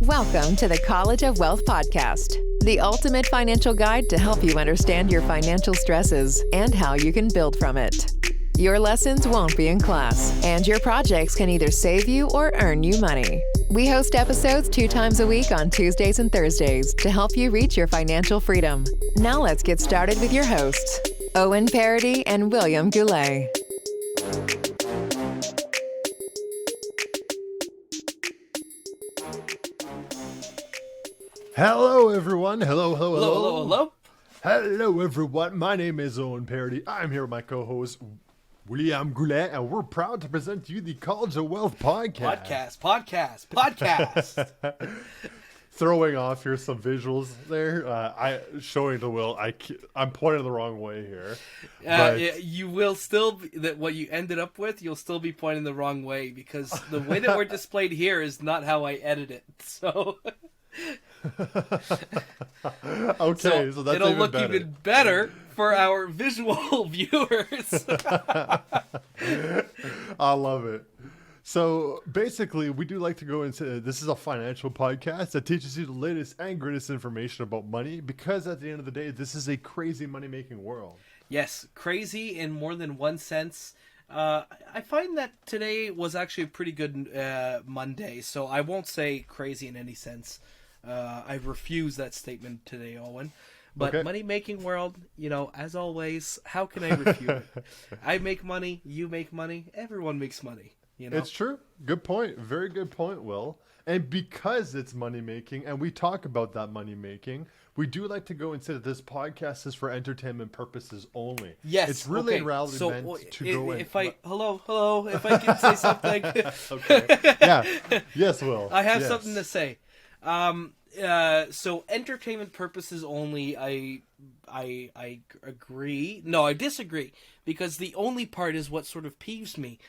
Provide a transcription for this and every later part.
Welcome to the College of Wealth podcast, the ultimate financial guide to help you understand your financial stresses and how you can build from it. Your lessons won't be in class, and your projects can either save you or earn you money. We host episodes 2 times a week on Tuesdays and Thursdays to help you reach your financial freedom. Now let's get started with your hosts, Owen, Paradis, and William Goulet. Hello, everyone. Hello. Hello. Hello, everyone. My name is Owen Paradis. I'm here with my co-host, William Goulet, and we're proud to present to you the College of Wealth podcast. Podcast. Throwing off here some visuals there. Showing to Will. I'm pointing the wrong way here. You will still that what you ended up with. You'll still be pointing the wrong way because the way that we're displayed here is not how I edit it. So. Okay, so that's it'll even look better. even better for our visual viewers. I love it. So basically, we do like to go into this is a financial podcast that teaches you the latest and greatest information about money, because at the end of the day, this is a crazy money-making world. Yes, crazy in more than one sense. I find that today was actually a pretty good Monday, so I won't say crazy in any sense. I refuse that statement today, Owen. But okay. Money-making world, as always, how can I refute it? I make money, you make money, everyone makes money, It's true. Good point. Very good point, Will. And because it's money-making, and we talk about that money-making, we do like to go and say that this podcast is for entertainment purposes only. Yes. It's really okay. meant to go in. Hello, if I can say something. Okay. Yeah. Yes, Will. I have something to say. So entertainment purposes only, I agree. No, I disagree, because the only part is what sort of peeves me,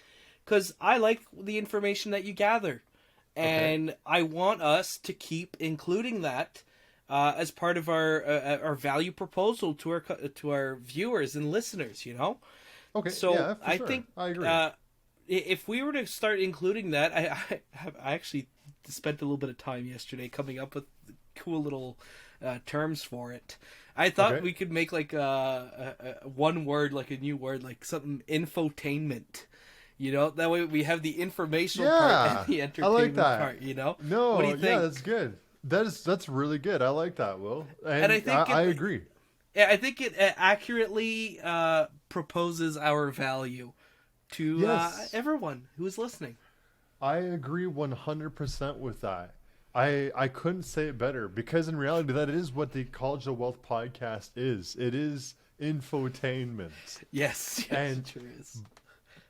because I like the information that you gather, and I want us to keep including that as part of our value proposal to our viewers and listeners. Okay. So yeah, I sure. think I agree. If we were to start including that, I actually spent a little bit of time yesterday coming up with cool little terms for it. I thought we could make like a one word, like a new word, like something infotainment. That way we have the informational part and the entertainment part. No, what do you think? Yeah, that's good. That's really good. I like that, Will. And I think I agree. I think it accurately proposes our value to everyone who is listening. I agree 100% with that. I couldn't say it better, because in reality, that is what the College of Wealth podcast is. It is infotainment. Yes, and, it sure is.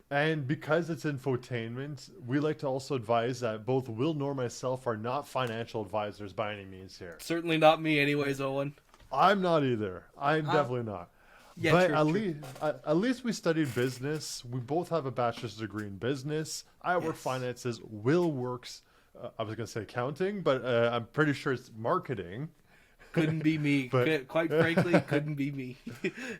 And because it's infotainment, we like to also advise that both Will nor myself are not financial advisors by any means here. Certainly not me anyways, Owen. I'm not either. I'm definitely not. Yeah, but true. At least we studied business. We both have a bachelor's degree in business. I work finances. Will works, I was going to say accounting, but I'm pretty sure it's marketing. Couldn't be me. But, quite frankly, couldn't be me.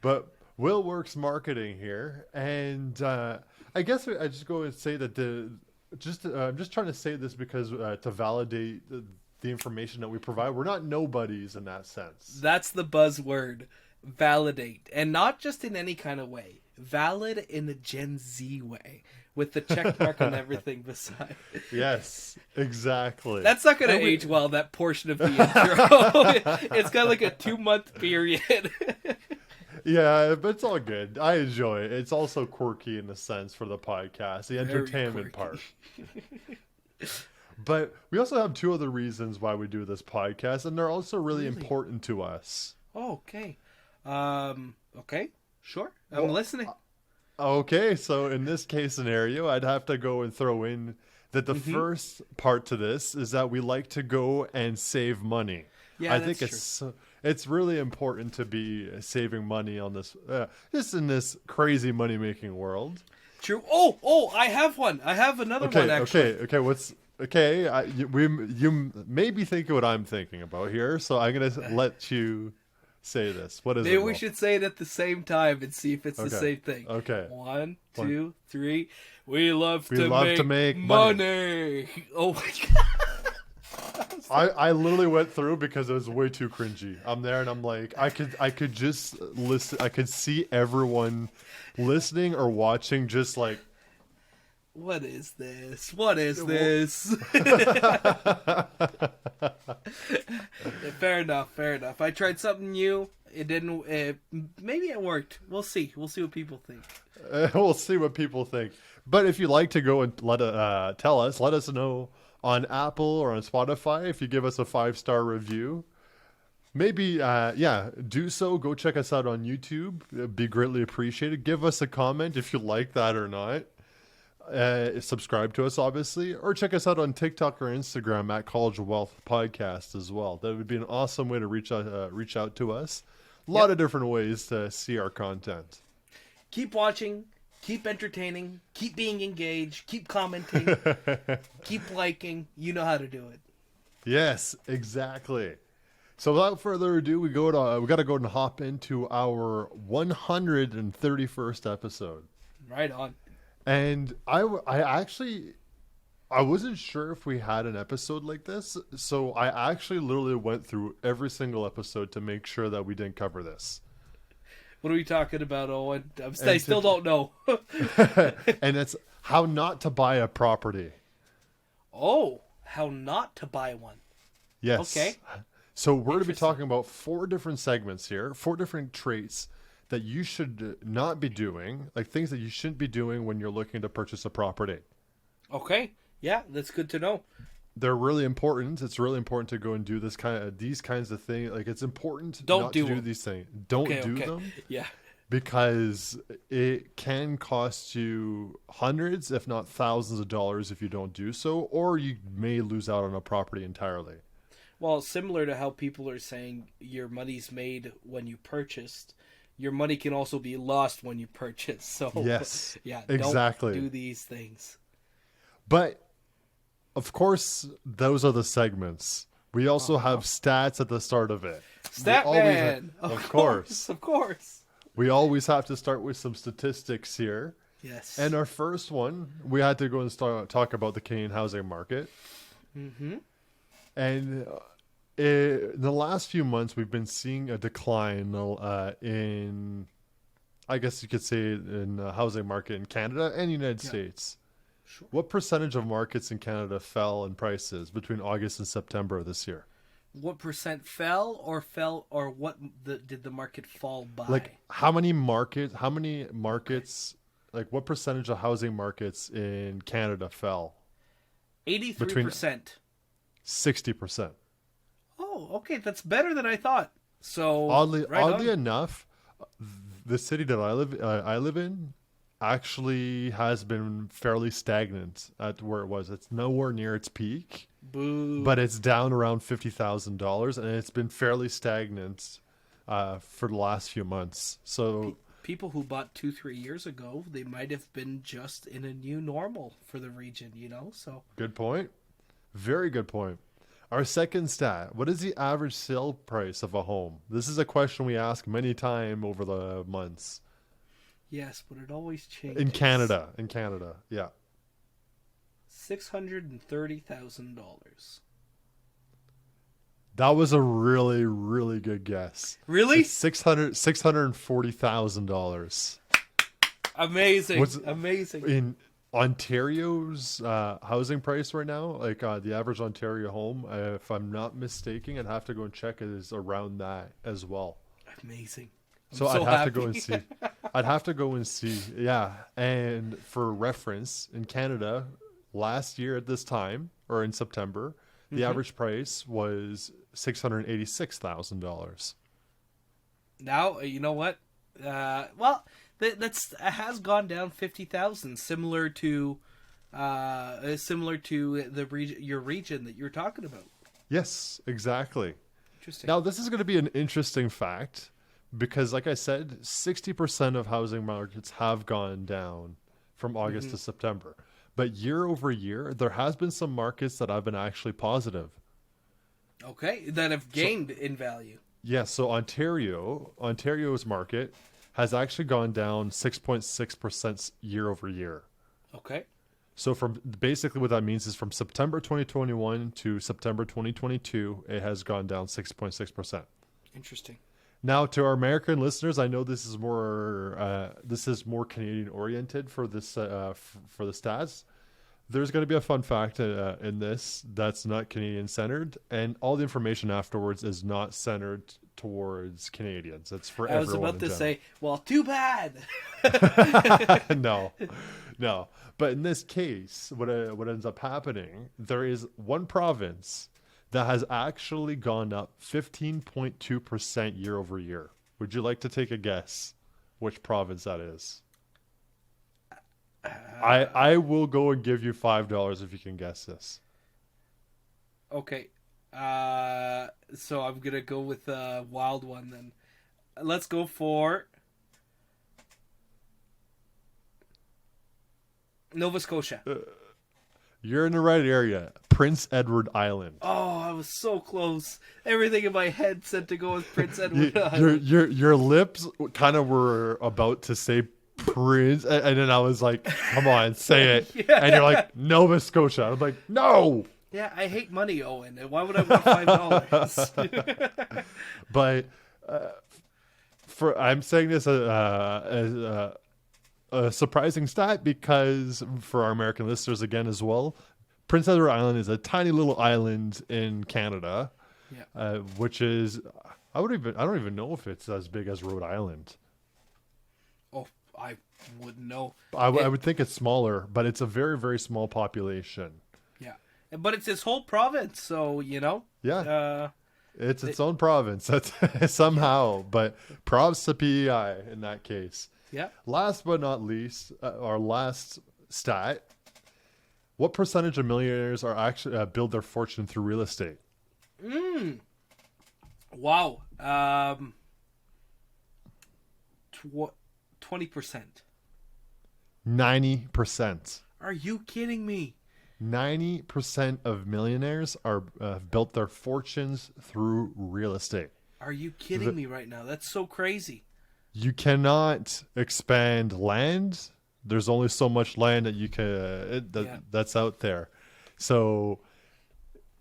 But Will works marketing here. And I guess I just go and say that I'm just trying to say this because to validate the information that we provide. We're not nobodies in that sense. That's the buzzword. Validate, and not just in any kind of way. Valid in a Gen Z way, with the check mark and everything beside. Yes, exactly. That's not going to age well, that portion of the intro. It's got like a 2-month period. Yeah, but it's all good. I enjoy it. It's also quirky in a sense for the podcast, the entertainment part. But we also have 2 other reasons why we do this podcast, and they're also really important to us. Oh, okay. Okay, sure. I'm listening. Okay, so in this case scenario, I'd have to go and throw in that the first part to this is that we like to go and save money. Yeah, I think it's really important to be saving money on this, just in this crazy money making world. True. Oh, I have one. I have another one actually. Okay. You may be thinking what I'm thinking about here, so I'm gonna let you say this. What is it? Maybe we should say it at the same time and see if it's the same thing. Okay. 1, 2, 3. We love to make money. Oh my god. I literally went through because it was way too cringy. I'm there and I'm like, I could just listen. I could see everyone listening or watching just like, what is this? What is this? Fair enough. Fair enough. I tried something new. It didn't. Maybe it worked. We'll see. We'll see what people think. We'll see what people think. But if you'd like to go and let us know on Apple or on Spotify. If you give us a 5-star review, maybe do so. Go check us out on YouTube. It'd be greatly appreciated. Give us a comment if you like that or not. Subscribe to us, obviously, or check us out on TikTok or Instagram at College of Wealth Podcast as well. That would be an awesome way to reach out to us. A lot of different ways to see our content. Keep watching, keep entertaining, keep being engaged, keep commenting, keep liking. You know how to do it. Yes, exactly. So without further ado, we got to go and hop into our 131st episode. Right on. And I wasn't sure if we had an episode like this, so I actually literally went through every single episode to make sure that we didn't cover this. What are we talking about, Owen? I still don't know. And it's how not to buy a property. Oh, how not to buy one. Yes. Okay. So we're going to be talking about 4 different segments here, 4 different traits that you should not be doing, like things that you shouldn't be doing when you're looking to purchase a property. Okay. Yeah, that's good to know. They're really important. It's really important to go and do these kinds of things. Like, it's important not to do these things. Don't do them. Yeah. Because it can cost you hundreds, if not thousands of dollars if you don't do so, or you may lose out on a property entirely. Well, similar to how people are saying your money's made when you purchased, your money can also be lost when you purchase. So yes, yeah, exactly. Don't do these things. But of course, those are the segments. We also have stats at the start of it. Statman, of course. We always have to start with some statistics here. Yes. And our first one, we had to go and talk about the Canadian housing market. Mm-hmm. And in the last few months, we've been seeing a decline in, I guess you could say, in the housing market in Canada and United States. Sure. What percentage of markets in Canada fell in prices between August and September of this year? What percent fell, or what did the market fall by? Like, how many markets, like what percentage of housing markets in Canada fell? 83%. 60%. Oh, okay, that's better than I thought. So oddly enough, the city that I live in actually has been fairly stagnant at where it was. It's nowhere near its peak. Boo. But it's down around $50,000, and it's been fairly stagnant for the last few months. So people who bought 2-3 years ago, they might have been just in a new normal for the region, So good point. Very good point. Our second stat: what is the average sale price of a home? This is a question we ask many times over the months. Yes, but it always changes. In Canada, yeah. $630,000. That was a really, really good guess. Really? It's $640,000. Amazing. Amazing. In Ontario's housing price right now, like the average Ontario home, if I'm not mistaken, I'd have to go and check, it is around that as well. Amazing. So I'd have to go and see. I'd have to go and see. Yeah. And for reference, in Canada, last year at this time, or in September, the average price was $686,000. Now, you know what? That's has gone down 50,000, similar to the your region that you're talking about. Yes, exactly. Interesting. Now, this is going to be an interesting fact because, like I said, 60% of housing markets have gone down from August to September. But year over year, there has been some markets that have been actually positive. Okay, that have gained in value. Yes, so Ontario's market has actually gone down 6.6% year over year. Okay. So from basically what that means is from September 2021 to September 2022, it has gone down 6.6%. Interesting. Now, to our American listeners, I know this is more Canadian oriented for this for the stats. There's going to be a fun fact in this that's not Canadian centered, and all the information afterwards is not centered towards Canadians. It's for everyone. I was about to say, well, too bad. No. But in this case, what ends up happening, there is one province that has actually gone up 15.2% year over year. Would you like to take a guess which province that is? I will go and give you $5 if you can guess this. Okay. So I'm going to go with a wild one then. Let's go for Nova Scotia. You're in the right area. Prince Edward Island. Oh, I was so close. Everything in my head said to go with Prince Edward Island. Your lips kind of were about to say Prince, and then I was like, come on, say it. Yeah. And you're like, Nova Scotia. I was like, no. Yeah, I hate money, Owen. Why would I want $5? But I'm saying this as a surprising stat because for our American listeners again as well, Prince Edward Island is a tiny little island in Canada, which is I don't even know if it's as big as Rhode Island. Oh, I wouldn't know. I would think it's smaller, but it's a very, very small population. Yeah, but it's its whole province, so Yeah, it's its own province. That's somehow, but props to PEI in that case. Yeah. Last but not least, our last stat: what percentage of millionaires are actually build their fortune through real estate? Wow. 20%. 90%. Are you kidding me? 90% of millionaires are built their fortunes through real estate. Are you kidding me right now? That's so crazy. You cannot expand land. There's only so much land that you can that's out there. So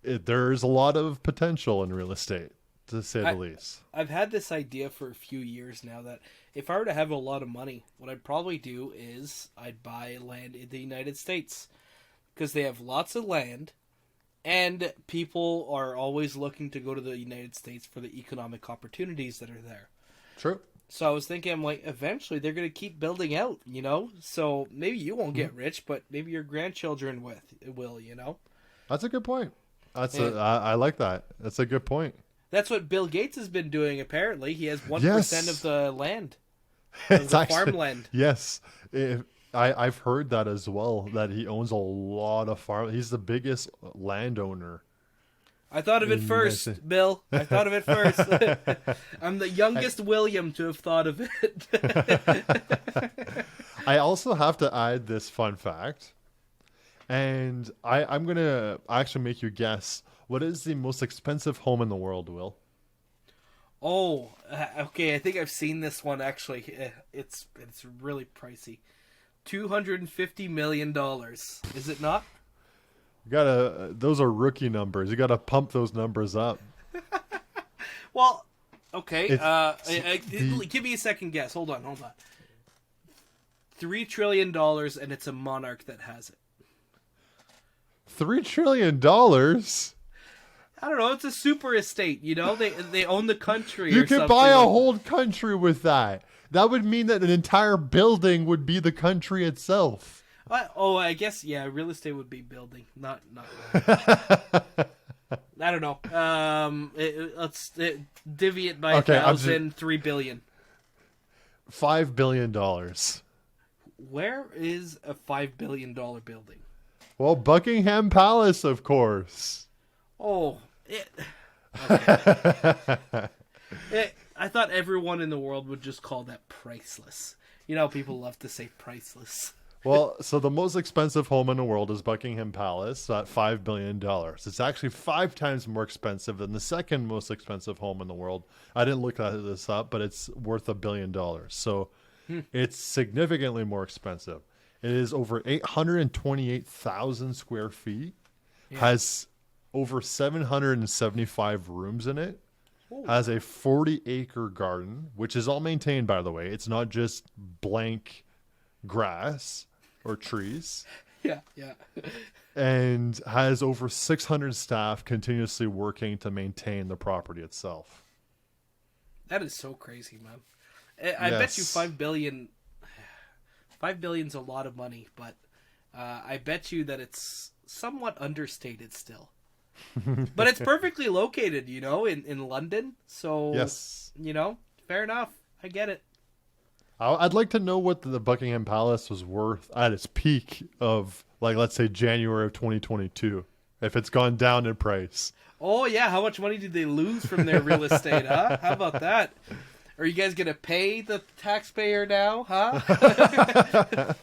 there's a lot of potential in real estate, to say the least. I've had this idea for a few years now that if I were to have a lot of money, what I'd probably do is I'd buy land in the United States because they have lots of land and people are always looking to go to the United States for the economic opportunities that are there. True. So I was thinking, I'm like, eventually they're going to keep building out, So maybe you won't get rich, but maybe your grandchildren will, That's a good point. I like that. That's a good point. That's what Bill Gates has been doing, apparently. He has 1% of the land. It's the farmland. Yes. I've heard that as well, that he owns a lot of farm. He's the biggest landowner. I thought of it first, Bill. I thought of it first. I'm the youngest William to have thought of it. I also have to add this fun fact. And I'm going to actually make you guess. What is the most expensive home in the world, Will? Oh, okay. I think I've seen this one, actually. It's really pricey. $250 million. Is it not? Those are rookie numbers. You gotta pump those numbers up. Well, okay. Give me a second guess. Hold on. $3 trillion, and it's a monarch that has it. $3 trillion? I don't know. It's a super estate. They own the country. You could buy a whole country with that. That would mean that an entire building would be the country itself. I guess, real estate would be building, not I don't know. Let's divvy it by 1,000, 3 billion. $5 billion. Where is a $5 billion building? Well, Buckingham Palace, of course. Oh, okay. I thought everyone in the world would just call that priceless. People love to say priceless. Well, so the most expensive home in the world is Buckingham Palace at $5 billion. It's actually 5 times more expensive than the second most expensive home in the world. I didn't look this up, but it's worth $1 billion. So it's significantly more expensive. It is over 828,000 square feet. Yeah. Has over 775 rooms in it. Ooh. Has a 40-acre garden, which is all maintained, by the way. It's not just blank grass or trees. Yeah, yeah. And has over 600 staff continuously working to maintain the property itself. That is so crazy, man. I bet you $5 billion. $5 billion's a lot of money, but I bet you that it's somewhat understated still. But it's perfectly located, in London. So, yes, fair enough. I get it. I'd like to know what the Buckingham Palace was worth at its peak of, like, let's say January of 2022, if it's gone down in price. Oh, yeah. How much money did they lose from their real estate, huh? How about that? Are you guys going to pay the taxpayer now, huh?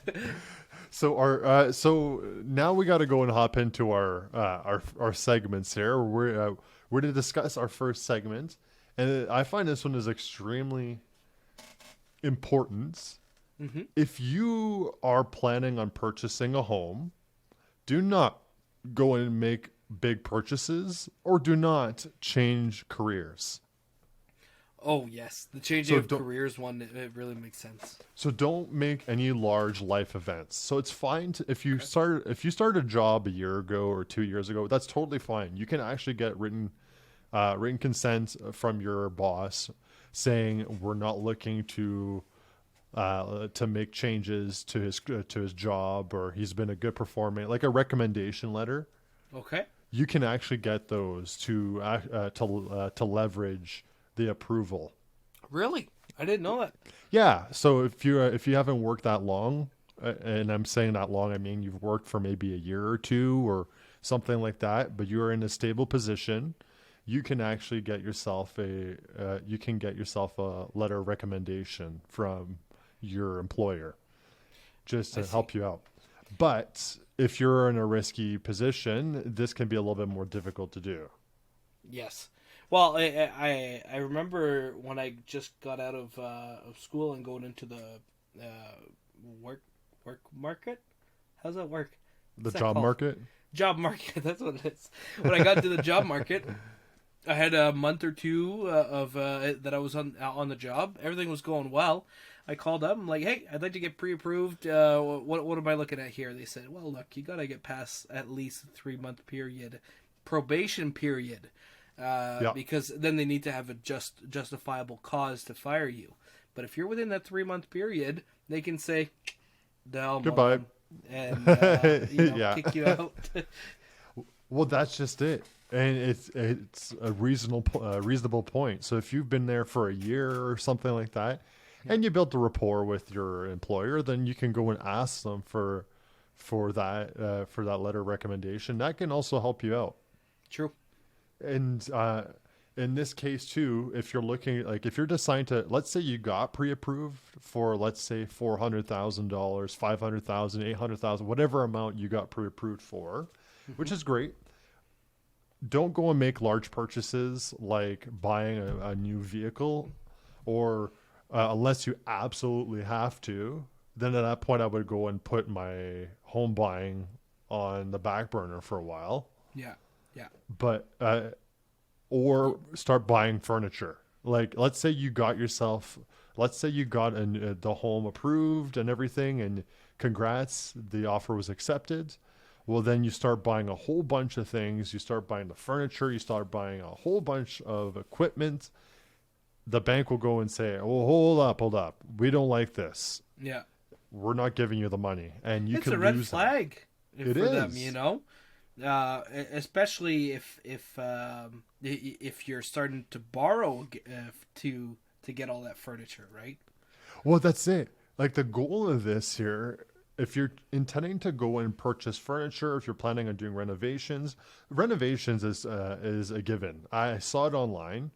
So now we got to go and hop into our segments here. We're to discuss our first segment, and I find this one is extremely important. Mm-hmm. If you are planning on purchasing a home, do not go and make big purchases, or do not change careers. Oh, yes. The changing of careers one, it really makes sense. So don't make any large life events. So it's fine if you start a job a year ago or 2 years ago, that's totally fine. You can actually get written consent from your boss saying we're not looking to make changes to his job, or he's been a good performer, like a recommendation letter. Okay. You can actually get those to leverage the approval. Really? I didn't know that. Yeah. So if you haven't worked that long, and I'm saying that long, I mean you've worked for maybe a year or two or something like that, but you're in a stable position, you can actually get yourself a letter of recommendation from your employer, just to help you out. But if you're in a risky position, this can be a little bit more difficult to do. Yes. Well, I remember when I just got out of school and going into the work market. How's that work? The job market? Job market, that's what it is. When I got into the job market, I had a month or two of that I was on the job. Everything was going well. I called up. I'm like, hey, I'd like to get pre-approved. What am I looking at here? They said, well, look, you got to get past at least a 3-month period, probation period. Because then they need to have a justifiable cause to fire you. But if you're within that 3-month period, they can say, goodbye, and kick you out. Well, that's just it, and it's a reasonable point. So if you've been there for a year or something like that, and you built a rapport with your employer, then you can go and ask them for that letter of recommendation. That can also help you out. True. And in this case too, if you're looking, like if you're deciding to, let's say you got pre-approved for, let's say $400,000, $500,000, $800,000, whatever amount you got pre-approved for, which is great. Don't go and make large purchases like buying a new vehicle, or unless you absolutely have to. Then at that point, I would go and put my home buying on the back burner for a while. Yeah. Yeah. But or start buying furniture. Like, let's say you got the home approved and everything, and congrats, the offer was accepted. Well, then you start buying a whole bunch of things. You start buying the furniture. You start buying a whole bunch of equipment. The bank will go and say, "Oh, hold up. We don't like this. Yeah. We're not giving you the money." And it's a red flag for them, especially if you're starting to borrow to get all that furniture, right? Well, that's it. Like, the goal of this here, if you're intending to go and purchase furniture, if you're planning on doing renovations is a given. I saw it online.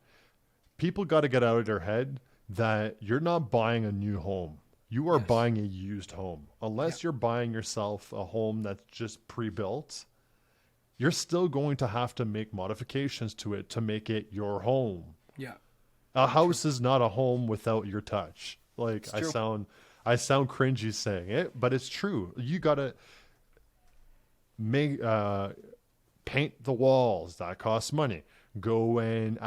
People got to get out of their head that you're not buying a new home. You are buying a used home. Unless you're buying yourself a home that's just pre-built, you're still going to have to make modifications to it to make it your home. Yeah. A house is not a home without your touch. Like, I I sound cringy saying it, but it's true. You gotta make paint the walls. That costs money. Go and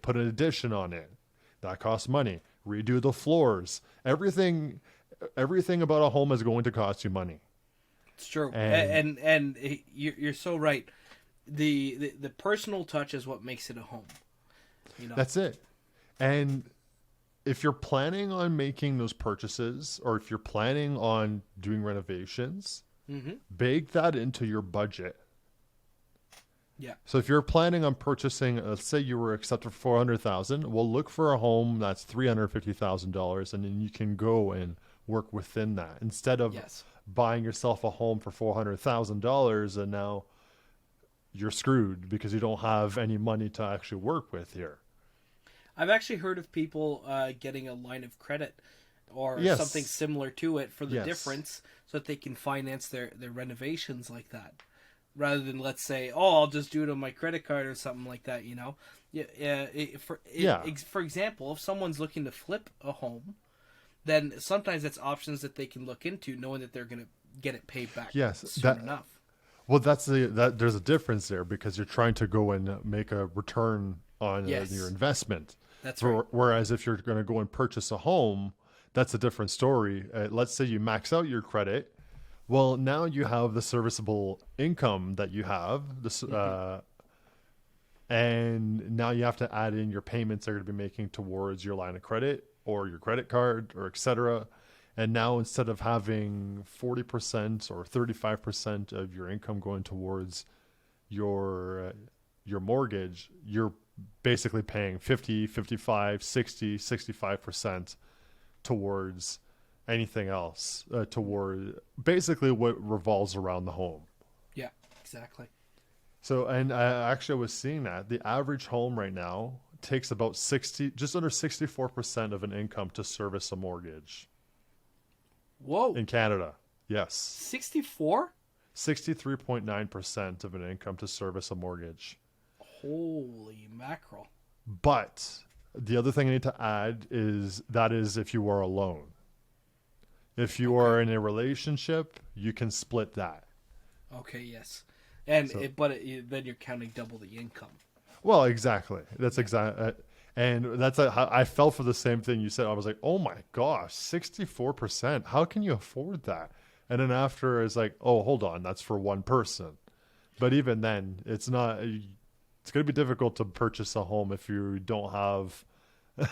put an addition on it. That costs money. Redo the floors. Everything about a home is going to cost you money. It's true, and you're so right. The personal touch is what makes it a home. You know? That's it. And if you're planning on making those purchases, or if you're planning on doing renovations, bake that into your budget. Yeah. So if you're planning on purchasing, let's say you were accepted for $400,000, well, look for a home that's $350,000, and then you can go and work within that instead of buying yourself a home for $400,000 and now you're screwed because you don't have any money to actually work with here. I've actually heard of people getting a line of credit or something similar to it for the difference, so that they can finance their renovations like that, rather than, let's say, I'll just do it on my credit card or something like that. You know, for example, if someone's looking to flip a home, then sometimes that's options that they can look into, knowing that they're going to get it paid back soon enough. Well, there's a difference there, because you're trying to go and make a return on your investment. That's right. Whereas if you're going to go and purchase a home, that's a different story. Let's say you max out your credit. Well, now you have the serviceable income that you have, and now you have to add in your payments that you're going to be making towards your line of credit or your credit card or etc. And now, instead of having 40% or 35% of your income going towards your mortgage, you're basically paying 50, 55, 60, 65% towards anything else, toward basically what revolves around the home. Yeah, exactly. So, and I actually was seeing that the average home right now takes about just under 64% of an income to service a mortgage. Whoa. In Canada. Yes. 64? 63.9% of an income to service a mortgage. Holy mackerel. But the other thing I need to add is if you are alone. If you are in a relationship, you can split that. Okay, yes. And then you're counting double the income. Well, exactly. That's exactly. And I fell for the same thing you said. I was like, oh my gosh, 64%. How can you afford that? And then after, it's like, oh, hold on, that's for one person. But even then, it's not. It's going to be difficult to purchase a home if you don't have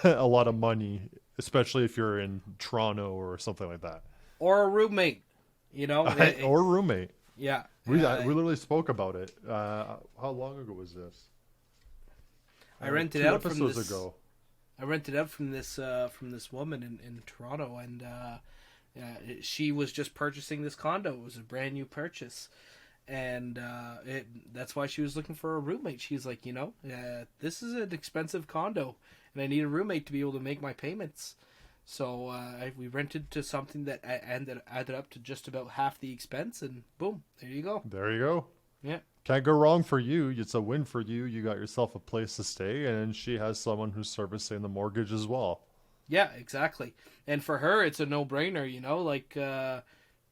a lot of money, especially if you're in Toronto or something like that. Or a roommate, you know. Or a roommate. Yeah. We literally spoke about it. How long ago was this? I rented out from this. I rented out from this woman in Toronto, and she was just purchasing this condo. It was a brand new purchase, and that's why she was looking for a roommate. She's like, this is an expensive condo, and I need a roommate to be able to make my payments. So we rented to something that added up to just about half the expense, and boom, there you go. There you go. Yeah. Can't go wrong for you. It's a win for you. You got yourself a place to stay, and she has someone who's servicing the mortgage as well. Yeah, exactly. And for her, it's a no-brainer, like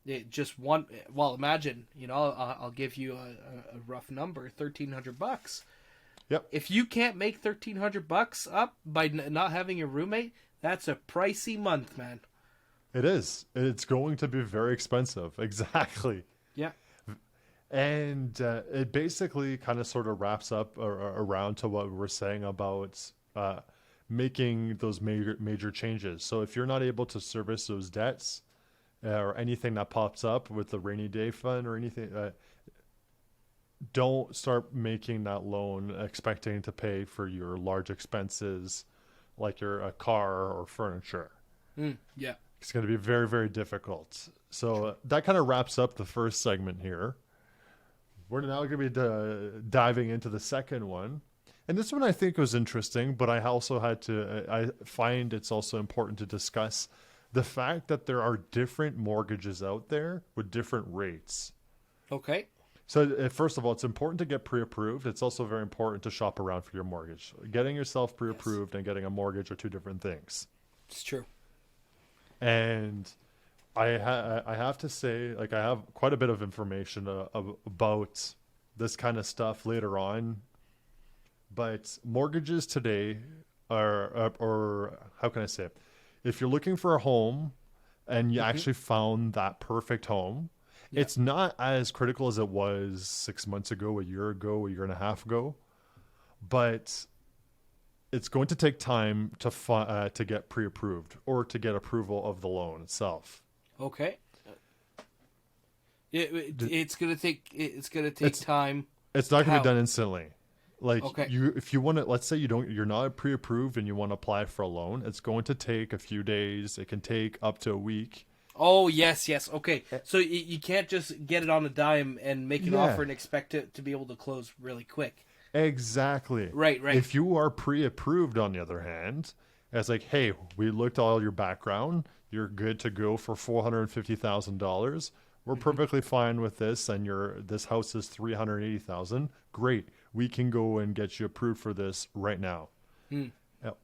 it just one. Well, imagine, I'll give you a rough number, $1,300. Yep. If you can't make $1,300 up by not having a roommate, that's a pricey month, man. It is. It's going to be very expensive. Exactly. Yeah. And it basically kind of sort of wraps up around to what we were saying about making those major changes. So if you're not able to service those debts or anything that pops up with the rainy day fund or anything, don't start making that loan expecting to pay for your large expenses like your car or furniture. Yeah. It's going to be very, very difficult. So that kind of wraps up the first segment here. We're now going to be diving into the second one. And this one I think was interesting, but I also I find it's also important to discuss the fact that there are different mortgages out there with different rates. Okay. So first of all, it's important to get pre-approved. It's also very important to shop around for your mortgage. Getting yourself pre-approved and getting a mortgage are two different things. It's true. And I have to say, like, I have quite a bit of information about this kind of stuff later on. But mortgages today are, or how can I say it? If you're looking for a home and you actually found that perfect home, it's not as critical as it was 6 months ago, a year and a half ago. But it's going to take time to get pre-approved or to get approval of the loan itself. Okay. It's gonna take time. It's not going to be done instantly. Like, okay. if you want to, let's say you're not pre-approved and you want to apply for a loan, it's going to take a few days. It can take up to a week. Oh, yes. Okay. So you can't just get it on a dime and make an offer and expect it to be able to close really quick. Exactly. Right. If you are pre-approved, on the other hand, it's like, hey, we looked at all your background. You're good to go for $450,000. We're perfectly fine with this, and this house is $380,000. Great. We can go and get you approved for this right now.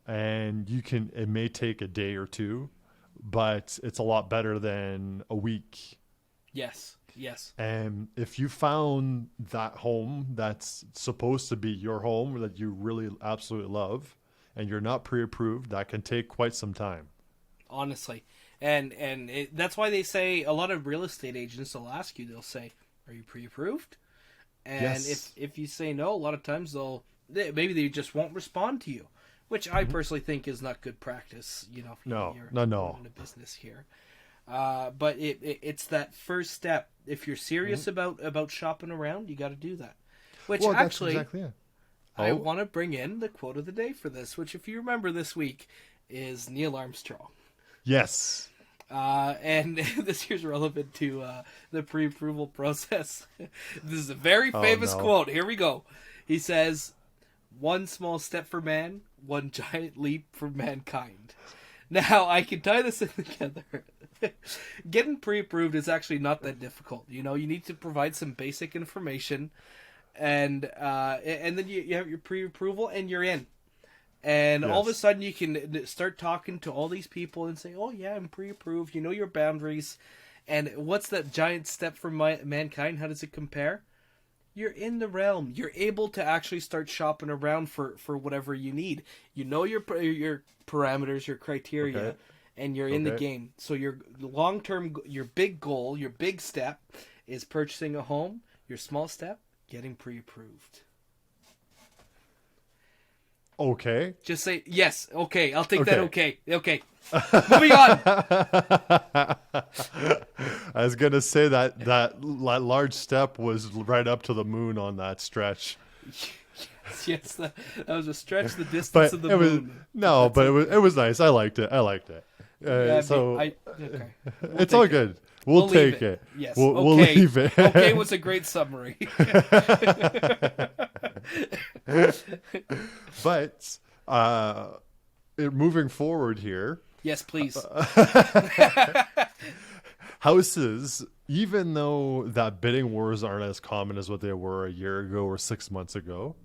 And it may take a day or two, but it's a lot better than a week. Yes. And if you found that home that's supposed to be your home that you really absolutely love, and you're not pre-approved, that can take quite some time. Honestly. And that's why they say, a lot of real estate agents will ask you, they'll say, are you pre-approved? And if you say no, a lot of times maybe they just won't respond to you, which I personally think is not good practice. You know, you're in a business here. But it's that first step. If you're serious about shopping around, you got to do that. Which actually, exactly it. I want to bring in the quote of the day for this, which, if you remember this week, is Neil Armstrong. Yes. And this here's relevant to the pre-approval process. This is a very famous quote. Here we go. He says, "One small step for man, one giant leap for mankind." Now, I can tie this in together. Getting pre-approved is actually not that difficult. You know, you need to provide some basic information, and then you have your pre-approval, and you're in. And all of a sudden, you can start talking to all these people and say, "Oh yeah, I'm pre-approved. You know your boundaries." And what's that giant step for mankind? How does it compare? You're in the realm. You're able to actually start shopping around for whatever you need. You know your parameters, your criteria, and you're in the game. So your long-term, your big goal, your big step is purchasing a home. Your small step, getting pre-approved. Okay. Just say, yes, okay, I'll take that, okay. Moving on. I was going to say that large step was right up to the moon on that stretch. Yes, that was a stretch the distance of the moon. But it was nice. I liked it. It's all good. We'll take it. Yes. We'll leave it. Okay was a great summary. But moving forward here. Yes, please. Houses, even though that bidding wars aren't as common as what they were a year ago or 6 months ago,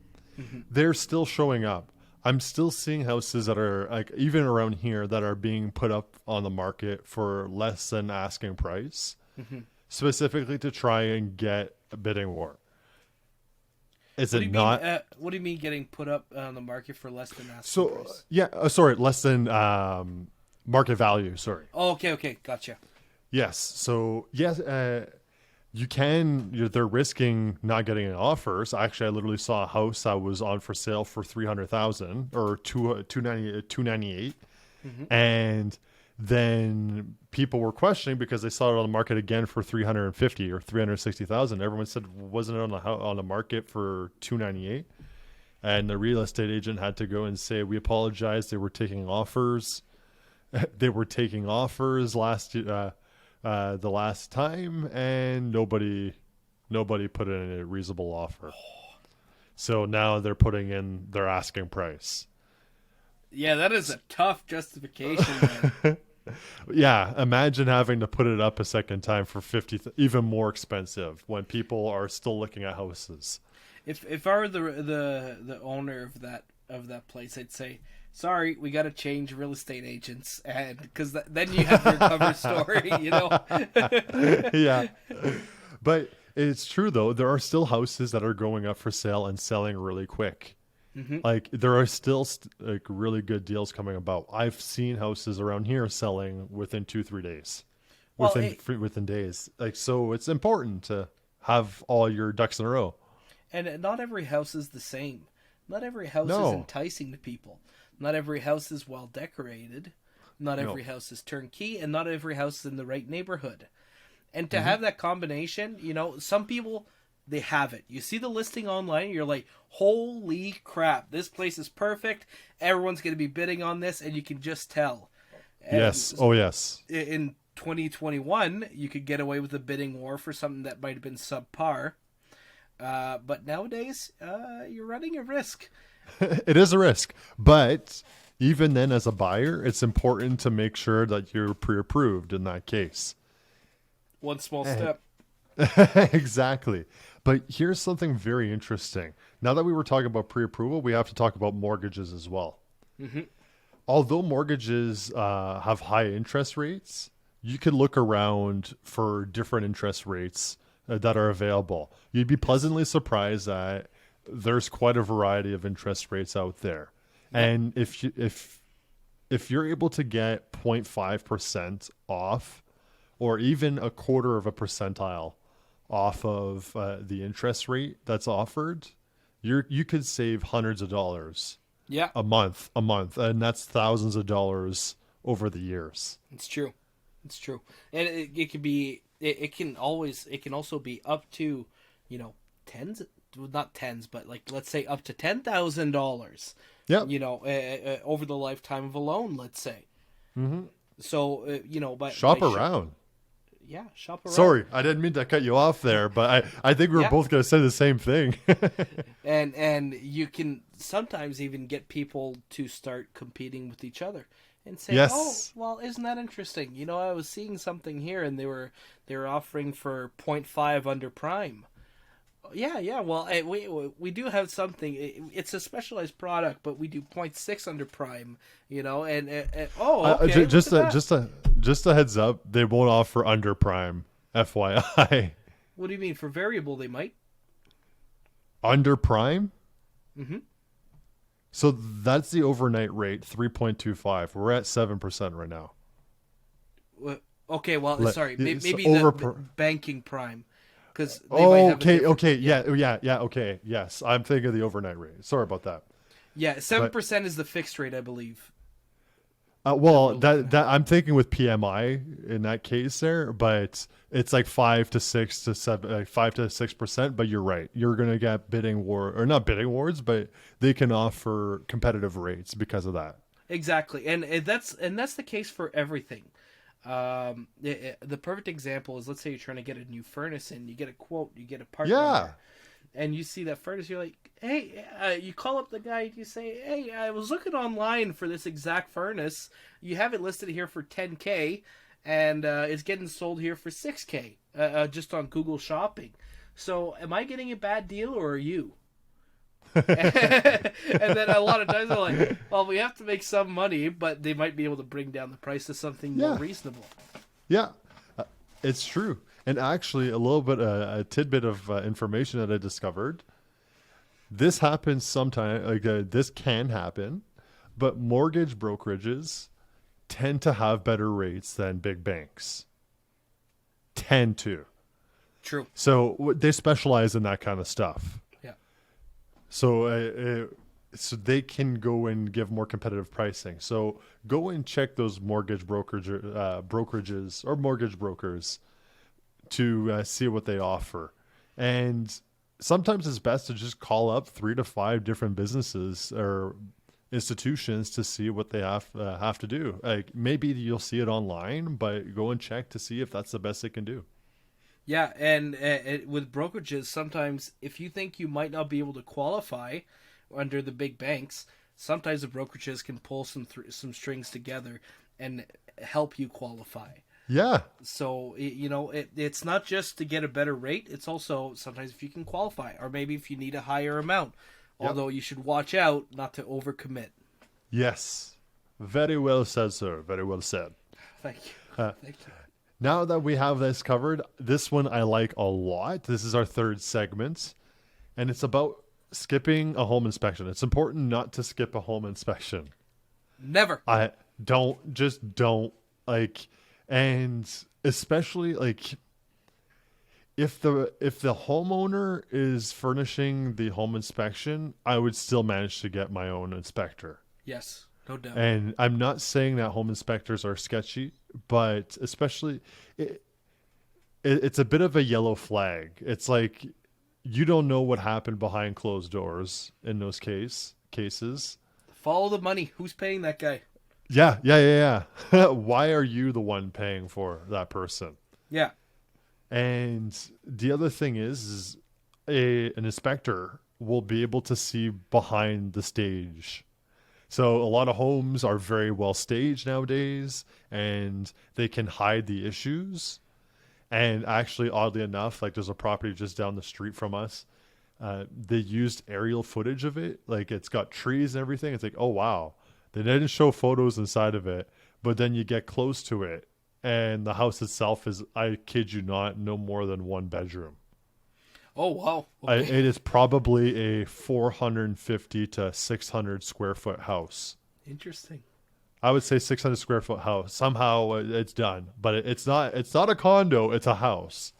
they're still showing up. I'm still seeing houses that are, like, even around here, that are being put up on the market for less than asking price, specifically to try and get a bidding war. What do you mean getting put up on the market for less than asking price? Less than market value. Sorry. Oh, okay, gotcha. Yes. So yes, they're risking not getting an offer. So actually, I literally saw a house that was on for sale for $300,000 or $298, and then people were questioning because they saw it on the market again for $350,000 or $360,000. Everyone said, wasn't it on the market for $298? And the real estate agent had to go and say, we apologize. They were taking offers. They were taking offers the last time, and nobody put in a reasonable offer. So now they're putting in their asking price. Yeah, that is a tough justification, man. Yeah, imagine having to put it up a second time for even more expensive when people are still looking at houses. If I were the owner of that place, I'd say, sorry, we got to change real estate agents, and because then you have your cover story, Yeah. But it's true, though. There are still houses that are going up for sale and selling really quick. Mm-hmm. Like, there are still like really good deals coming about. I've seen houses around here selling within 2-3 days. Well, Within days. Like, so it's important to have all your ducks in a row. And not every house is the same. Not every house No. is enticing to people. Not every house is well decorated. Not every house is turnkey, and not every house is in the right neighborhood. And to have that combination, some people, they have it. You see the listing online, you're like, holy crap, this place is perfect. Everyone's going to be bidding on this, and you can just tell. And yes. Oh, yes. in 2021, you could get away with a bidding war for something that might have been subpar. But nowadays, you're running a risk. It is a risk. But even then, as a buyer, it's important to make sure that you're pre-approved in that case. One small step. Exactly. But here's something very interesting. Now that we were talking about pre-approval, we have to talk about mortgages as well. Mm-hmm. Although mortgages have high interest rates, you could look around for different interest rates that are available. You'd be pleasantly surprised that there's quite a variety of interest rates out there. Yep. And if you're able to get 0.5% off, or even 0.25% off of the interest rate that's offered, you could save hundreds of dollars. Yeah. A month, and that's thousands of dollars over the years. It's true, and it could be. It can also be up to, tens, not tens, but like let's say up to $10,000. Yeah. Over the lifetime of a loan, let's say. Mm-hmm. So but shop around. Yeah, shop around. Sorry, I didn't mean to cut you off there, but I think we were both going to say the same thing. and you can sometimes even get people to start competing with each other and say, yes. "Oh, well, isn't that interesting? I was seeing something here, and they were offering for 0.5 under prime." Yeah. Well, we do have something. It's a specialized product, but we do 0.6 under prime. Okay. Just a heads up, they won't offer under prime. FYI. What do you mean? For variable, they might. Under prime? Mm-hmm. So that's the overnight rate, 3.25. We're at 7% right now. Okay. Well, sorry. Maybe the banking prime. Okay. Yes, I'm thinking of the overnight rate. Sorry about that. Yeah, 7% is the fixed rate, I believe. That I'm thinking with PMI in that case there, but it's like 5 to 6%. But you're right. You're gonna get not bidding wars, but they can offer competitive rates because of that. Exactly, and that's the case for everything. The perfect example is, let's say you're trying to get a new furnace in, you get a quote, you get a part number, and you see that furnace, you're like, hey, you call up the guy, you say, hey, I was looking online for this exact furnace, you have it listed here for $10K, and it's getting sold here for $6K, just on Google Shopping. So am I getting a bad deal, or are you? And then a lot of times they're like, well, we have to make some money, but they might be able to bring down the price to something more reasonable. Yeah, it's true. And actually, a tidbit of information that I discovered. This happens sometimes, this can happen, but mortgage brokerages tend to have better rates than big banks. Tend to. True. So they specialize in that kind of stuff. So they can go and give more competitive pricing. So go and check those mortgage brokerages or mortgage brokers to see what they offer. And sometimes it's best to just call up 3 to 5 different businesses or institutions to see what they have to do. Like, maybe you'll see it online, but go and check to see if that's the best they can do. Yeah, and with brokerages, sometimes if you think you might not be able to qualify under the big banks, sometimes the brokerages can pull some strings together and help you qualify. Yeah. So, it's not just to get a better rate. It's also sometimes if you can qualify, or maybe if you need a higher amount. Although you should watch out not to overcommit. Yes. Very well said, sir. Very well said. Thank you. Thank you. Now that we have this covered, this one I like a lot. This is our third segment, and it's about skipping a home inspection. It's important not to skip a home inspection. Never. Don't like, and especially like if the homeowner is furnishing the home inspection, I would still manage to get my own inspector. Yes, no doubt. And I'm not saying that home inspectors are sketchy, but especially it's a bit of a yellow flag. It's like you don't know what happened behind closed doors in those cases. Follow the money. Who's paying that guy? Yeah. Why are you the one paying for that person? Yeah. And the other thing is an inspector will be able to see behind the stage. So a lot of homes are very well staged nowadays, and they can hide the issues. And actually, oddly enough, like there's a property just down the street from us. They used aerial footage of it. Like it's got trees and everything. It's like, oh, wow. They didn't show photos inside of it, but then you get close to it. And the house itself is, I kid you not, no more than one bedroom. Oh, wow. Okay. It is probably a 450 to 600 square foot house. Interesting. I would say 600 square foot house. Somehow it's done, but it's not a condo. It's a house.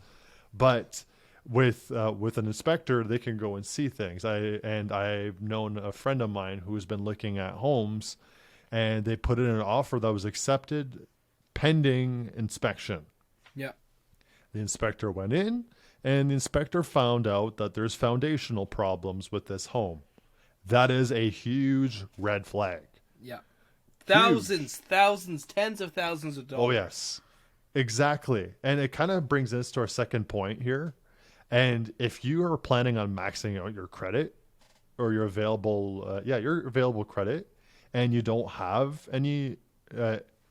But with an inspector, they can go and see things. I've known a friend of mine who's been looking at homes, and they put in an offer that was accepted pending inspection. Yeah. The inspector went in, and the inspector found out that there's foundational problems with this home. That is a huge red flag. Yeah. Thousands, tens of thousands of dollars. Oh, yes. Exactly. And it kind of brings us to our second point here. And if you are planning on maxing out your credit or your available credit, and you don't have any,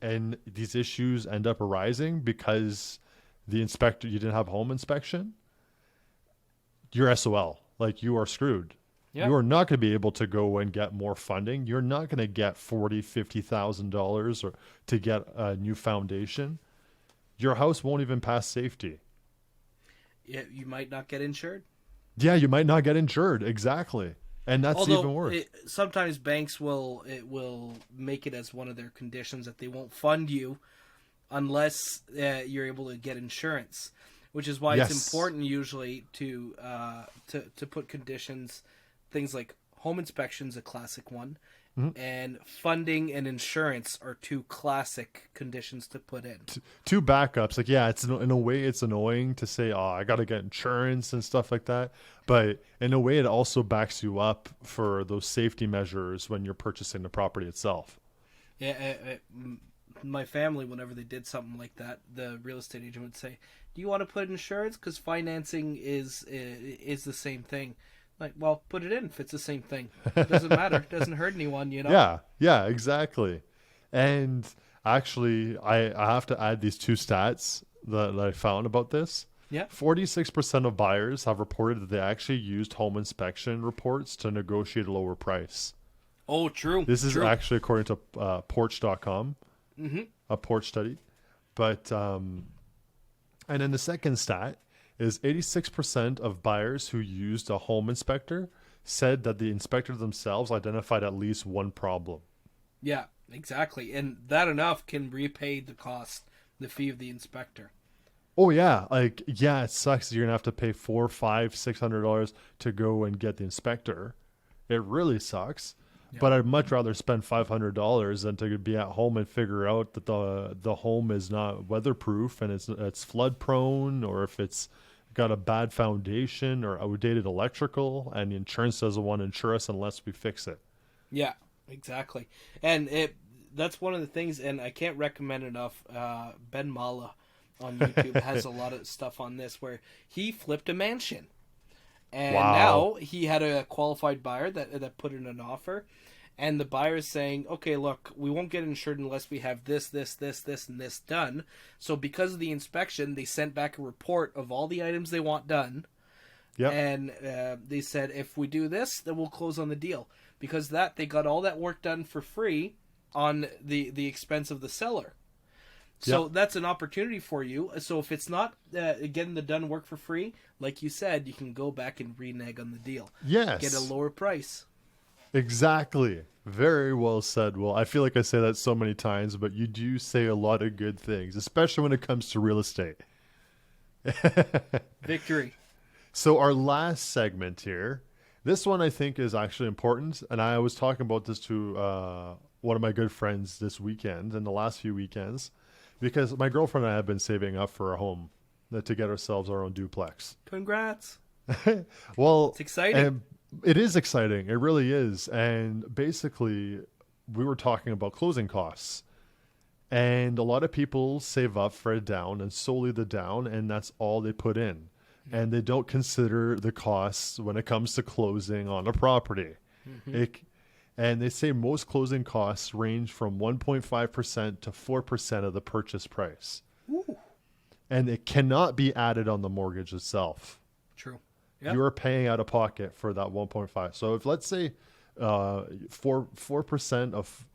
and these issues end up arising because you didn't have home inspection, you're SOL. Like, you are screwed. Yep. You are not going to be able to go and get more funding. You're not going to get $40,000-$50,000 or to get a new foundation. Your house won't even pass safety. Yeah, you might not get insured. Yeah, you might not get insured. Exactly. And that's even worse. Sometimes banks will make it as one of their conditions that they won't fund you unless you're able to get insurance, which is why it's important usually to put conditions, things like home inspection's a classic one, and funding and insurance are two classic conditions to put in. Two backups. Like, yeah, it's in a way it's annoying to say, oh, I got to get insurance and stuff like that. But in a way, it also backs you up for those safety measures when you're purchasing the property itself. Yeah, my family, whenever they did something like that, the real estate agent would say, do you want to put insurance? Because financing is the same thing. Like, well, put it in if it's the same thing. It doesn't matter. It doesn't hurt anyone, you know? Yeah, exactly. And actually, I have to add these two stats that I found about this. Yeah. 46% of buyers have reported that they actually used home inspection reports to negotiate a lower price. Oh, true. This is actually according to Porch.com, a Porch study. But, and then the second stat is 86% of buyers who used a home inspector said that the inspector themselves identified at least one problem. Yeah, exactly. And that enough can repay the fee of the inspector. Oh, yeah. Like, yeah, it sucks. You're going to have to pay $400, $500, $600 to go and get the inspector. It really sucks. Yeah. But I'd much rather spend $500 than to be at home and figure out that the home is not weatherproof and it's flood prone, or if it's got a bad foundation or outdated electrical, and the insurance doesn't want to insure us unless we fix it. Yeah, exactly. And that's one of the things, and I can't recommend enough. Ben Mala on YouTube has a lot of stuff on this where he flipped a mansion. And now he had a qualified buyer that put in an offer, and the buyer is saying, okay, look, we won't get insured unless we have this, and this done. So because of the inspection, they sent back a report of all the items they want done. Yep. And they said, if we do this, then we'll close on the deal. Because they got all that work done for free on the expense of the seller. So that's an opportunity for you. So if it's not getting the done work for free, like you said, you can go back and renege on the deal. Yes. Get a lower price. Exactly. Very well said. Well, I feel like I say that so many times, but you do say a lot of good things, especially when it comes to real estate. Victory. So our last segment here, this one I think is actually important. And I was talking about this to one of my good friends this weekend and the last few weekends, because my girlfriend and I have been saving up for a home to get ourselves our own duplex. Congrats. Well, It's exciting. It is exciting. It really is. And basically, we were talking about closing costs. And a lot of people save up for a down and solely the down, and that's all they put in. And they don't consider the costs when it comes to closing on a property. And they say most closing costs range from 1.5% to 4% of the purchase price. Ooh. And it cannot be added on the mortgage itself. True. Yep. You're paying out of pocket for that 1.5. So if let's say 4% of,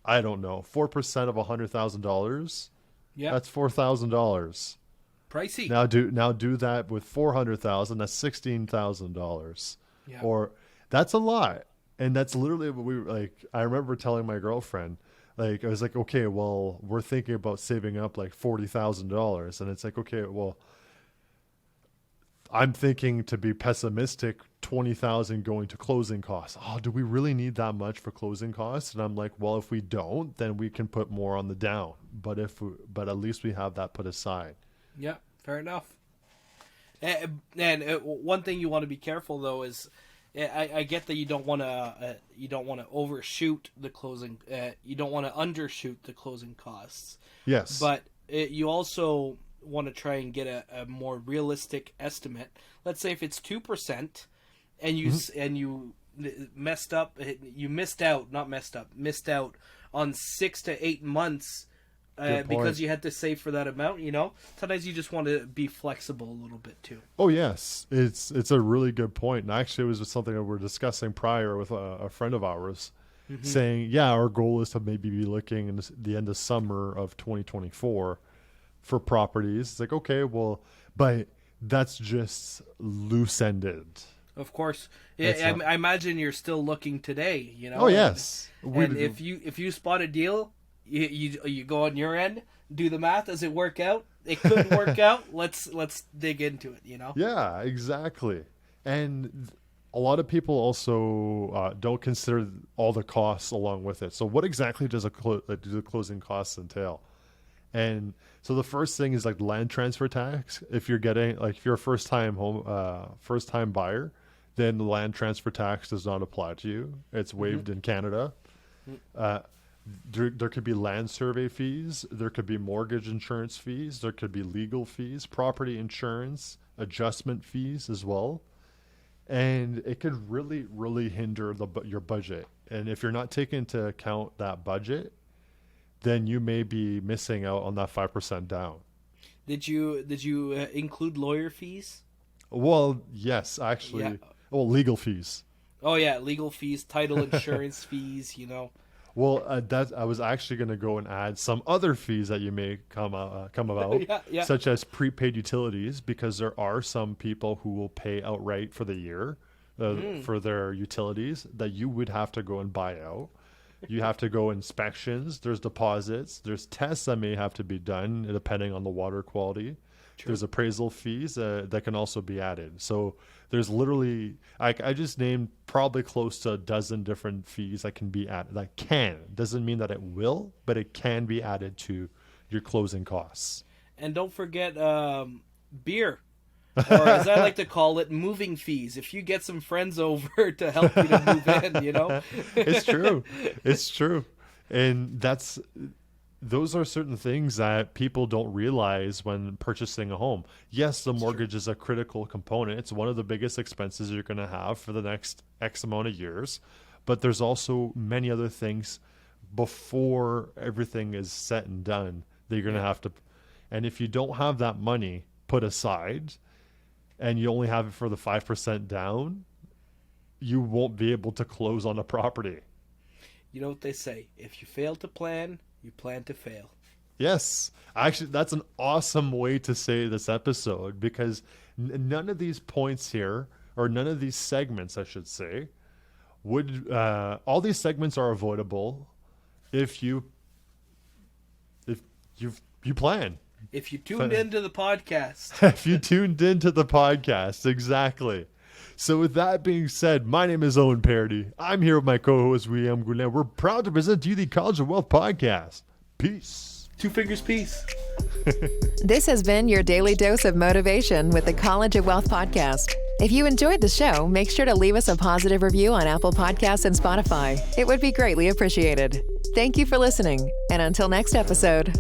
I don't know, 4% of $100,000, that's $4,000. Pricey. Now do that with 400,000. That's $16,000. Yeah. Or that's a lot. And that's literally what we like. I remember telling my girlfriend, like, I was like, okay, well, we're thinking about saving up like $40,000. And it's like, okay, well, I'm thinking, to be pessimistic, 20,000 going to closing costs. Oh, do we really need that much for closing costs? And I'm like, well, if we don't, then we can put more on the down. But at least we have that put aside. Yeah, fair enough. And one thing you want to be careful though is, I get that you don't want to overshoot the closing. You don't want to undershoot the closing costs. Yes, but you also want to try and get a more realistic estimate. Let's say if it's 2%, and you missed out on 6 to 8 months because you had to save for that amount. Sometimes you just want to be flexible a little bit too. Oh yes, it's a really good point. And actually, it was just something that we were discussing prior with a friend of ours, saying, yeah, our goal is to maybe be looking in the end of summer of 2024 for properties. It's like, okay, well, but that's just loose-ended. Of course. I imagine you're still looking today, Oh, yes. And if you spot a deal, you go on your end, do the math. Does it work out? It could work out. Let's dig into it, Yeah, exactly. And a lot of people also don't consider all the costs along with it. So what exactly does do the closing costs entail? And so the first thing is like land transfer tax. If you're a first time buyer, then the land transfer tax does not apply to you. It's waived in Canada. There could be land survey fees. There could be mortgage insurance fees. There could be legal fees, property insurance, adjustment fees as well. And it could really, really hinder your budget. And if you're not taking into account that budget, then you may be missing out on that 5% down. Did you include lawyer fees? Well, yes, actually. Yeah. Well, legal fees. Oh yeah, legal fees, title insurance fees. Well, I was actually going to go and add some other fees that you may come about, such as prepaid utilities, because there are some people who will pay outright for the year for their utilities that you would have to go and buy out. You have to go inspections. There's deposits. There's tests that may have to be done depending on the water quality. True. There's appraisal fees that can also be added. So there's literally, I just named probably close to a dozen different fees that can be added. That doesn't mean that it will, but it can be added to your closing costs. And don't forget beer. Or as I like to call it, moving fees. If you get some friends over to help you to move in, It's true. It's true. And those are certain things that people don't realize when purchasing a home. Yes, the mortgage is a critical component. It's one of the biggest expenses you're going to have for the next X amount of years. But there's also many other things before everything is said and done that you're going to have to. And if you don't have that money put aside, and you only have it for the 5% down, you won't be able to close on a property. You know what they say, if you fail to plan, you plan to fail. Yes, actually, that's an awesome way to say this episode, because none of these points here, or none of these segments, I should say, would all these segments are avoidable if you plan. If you tuned into the podcast. If you tuned into the podcast, exactly. So with that being said, my name is Owen Paradis. I'm here with my co-host, William Goulet. We're proud to present to you the College of Wealth podcast. Peace. 2 fingers peace. This has been your daily dose of motivation with the College of Wealth podcast. If you enjoyed the show, make sure to leave us a positive review on Apple Podcasts and Spotify. It would be greatly appreciated. Thank you for listening, and until next episode.